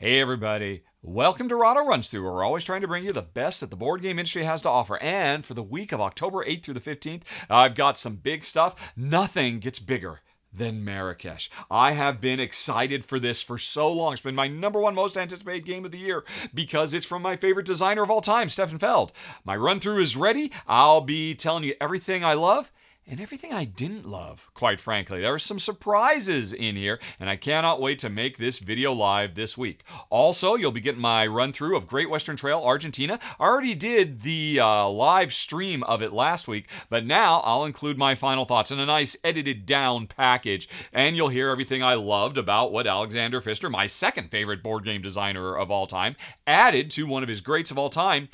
Hey everybody, welcome to Rahdo Runs Through, where we're always trying to bring you the best that the board game industry has to offer. And for the week of October 8th through the 15th, I've got some big stuff. Nothing gets bigger than Marrakesh. I have been excited for this for so long. It's been my number one most anticipated game of the year because it's from my favorite designer of all time, Stefan Feld. My run through is ready. I'll be telling you everything I love and everything I didn't love, quite frankly. There are some surprises in here, and I cannot wait to make this video live this week. Also, you'll be getting my run-through of Great Western Trail, Argentina. I already did the live stream of it last week, but now I'll include my final thoughts in a nice edited down package, and you'll hear everything I loved about what Alexander Pfister, my second favorite board game designer of all time, added to one of his greats of all time,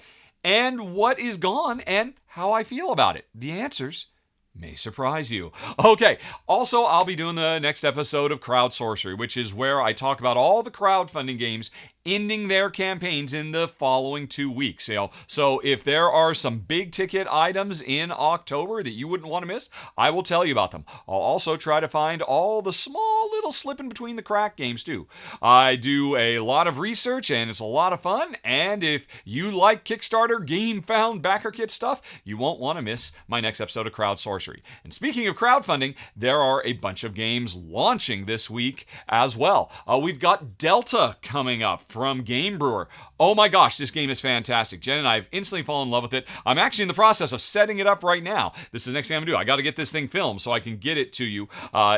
and what is gone and how I feel about it. The answers may surprise you. Okay, also I'll be doing the next episode of Crowd Sorcery, which is where I talk about all the crowdfunding games ending their campaigns in the following 2 weeks. So if there are some big ticket items in October that you wouldn't want to miss, I will tell you about them. I'll also try to find all the small little slipping between the crack games too. I do a lot of research and it's a lot of fun, and if you like Kickstarter game found backer kit stuff, you won't want to miss my next episode of Crowd Sorcery. And speaking of crowdfunding, there are a bunch of games launching this week as well. We've got Delta coming up from Game Brewer. Oh my gosh, this game is fantastic. Jen and I have instantly fallen in love with it. I'm actually in the process of setting it up right now. This is the next thing I'm gonna do. I got to get this thing filmed so I can get it to you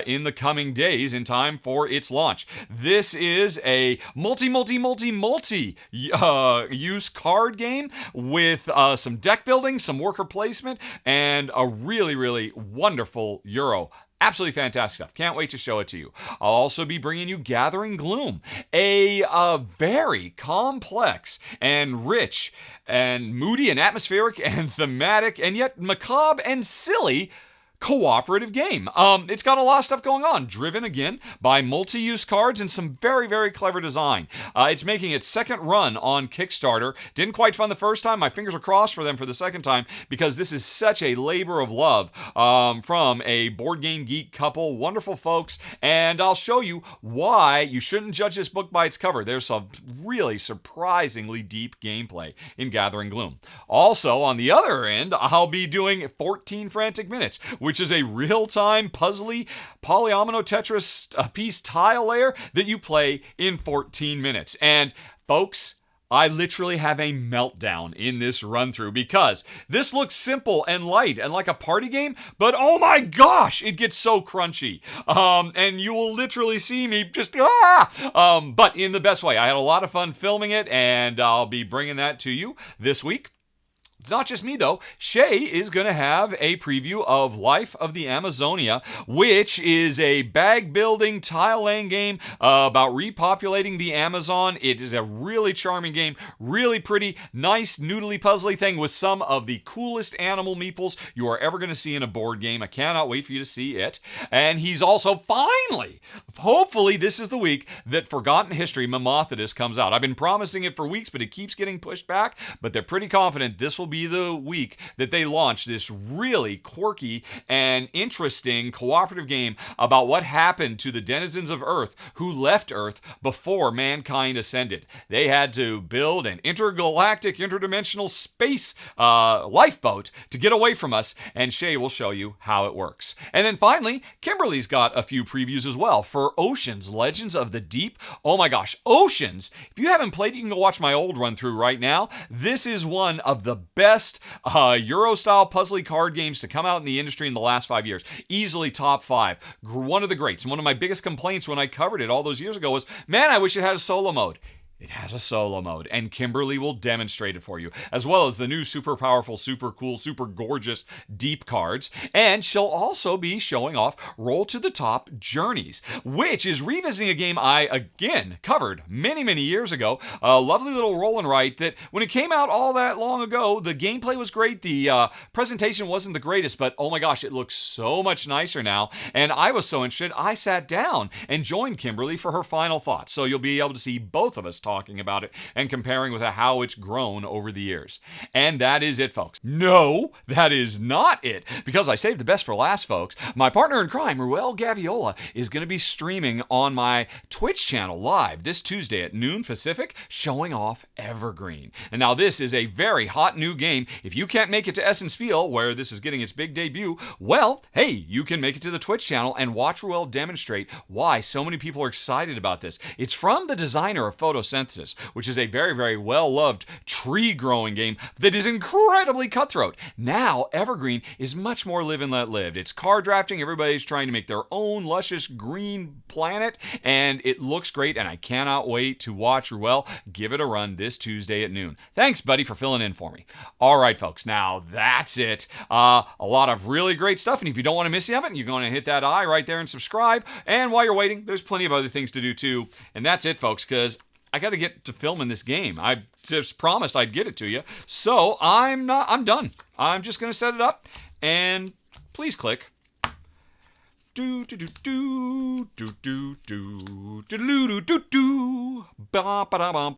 in the coming days in time for its launch. This is a multi use card game with some deck building, some worker placement, and a really wonderful Euro. Absolutely fantastic stuff. Can't wait to show it to you. I'll also be bringing you Gathering Gloom, a very complex and rich and moody and atmospheric and thematic and yet macabre and silly cooperative game. It's got a lot of stuff going on, driven again by multi-use cards and some very clever design. It's making its second run on Kickstarter. Didn't quite fund the first time. My fingers are crossed for them for the second time because this is such a labor of love from a board game geek couple, wonderful folks, and I'll show you why you shouldn't judge this book by its cover. There's some really surprisingly deep gameplay in Gathering Gloom. Also, on the other end, I'll be doing 14 Frantic Minutes, which is a real-time, puzzly, polyomino Tetris piece tile layer that you play in 14 minutes. And folks, I literally have a meltdown in this run-through because this looks simple and light and like a party game, but oh my gosh, it gets so crunchy. And you will literally see me just, but in the best way. I had a lot of fun filming it, and I'll be bringing that to you this week. It's not just me, though. Shay is going to have a preview of Life of the Amazonia, which is a bag-building, tile-laying game about repopulating the Amazon. It is a really charming game, really pretty, nice, noodly, puzzly thing with some of the coolest animal meeples you are ever going to see in a board game. I cannot wait for you to see it. And he's also finally, hopefully this is the week that Forgotten History Mammothidus comes out. I've been promising it for weeks, but it keeps getting pushed back, but they're pretty confident this will be the week that they launch this really quirky and interesting cooperative game about what happened to the denizens of Earth who left Earth before mankind ascended. They had to build an intergalactic, interdimensional space lifeboat to get away from us, and Shay will show you how it works. And then finally, Kimberly's got a few previews as well for Oceans, Legends of the Deep. Oh my gosh, Oceans! If you haven't played, you can go watch my old run-through right now. This is one of the best Euro-style puzzly card games to come out in the industry in the last 5 years. Easily top 5. One of the greats. And one of my biggest complaints when I covered it all those years ago was, man, I wish it had a solo mode. It has a solo mode, and Kimberly will demonstrate it for you, as well as the new super powerful, super cool, super gorgeous deep cards. And she'll also be showing off Roll to the Top Journeys, which is revisiting a game I, again, covered many years ago. A lovely little roll and write that, when it came out all that long ago, the gameplay was great, the presentation wasn't the greatest, but oh my gosh, it looks so much nicer now. And I was so interested, I sat down and joined Kimberly for her final thoughts. So you'll be able to see both of us talk talking about it and comparing with how it's grown over the years. And that is it, folks. No, that is not it. Because I saved the best for last, folks. My partner in crime, Ruel Gaviola, is going to be streaming on my Twitch channel live this Tuesday at noon Pacific, showing off Evergreen. And now this is a very hot new game. If you can't make it to Essen Spiel, where this is getting its big debut, well, hey, you can make it to the Twitch channel and watch Ruel demonstrate why so many people are excited about this. It's from the designer of Photosynthesis, which is a very, very well-loved tree-growing game that is incredibly cutthroat. Now, Evergreen is much more live and let live. It's card drafting. Everybody's trying to make their own luscious green planet, and it looks great, and I cannot wait to watch Ruel give it a run this Tuesday at noon. Thanks, buddy, for filling in for me. All right, folks, now that's it. A lot of really great stuff, and if you don't want to miss any of it, you're going to hit that I right there and subscribe. And while you're waiting, there's plenty of other things to do too. And that's it, folks, because I got to get to filming this game. I just promised I'd get it to you. So I'm done. I'm just going to set it up, and please click. Do do do do do do do do do do do do ba ba da bum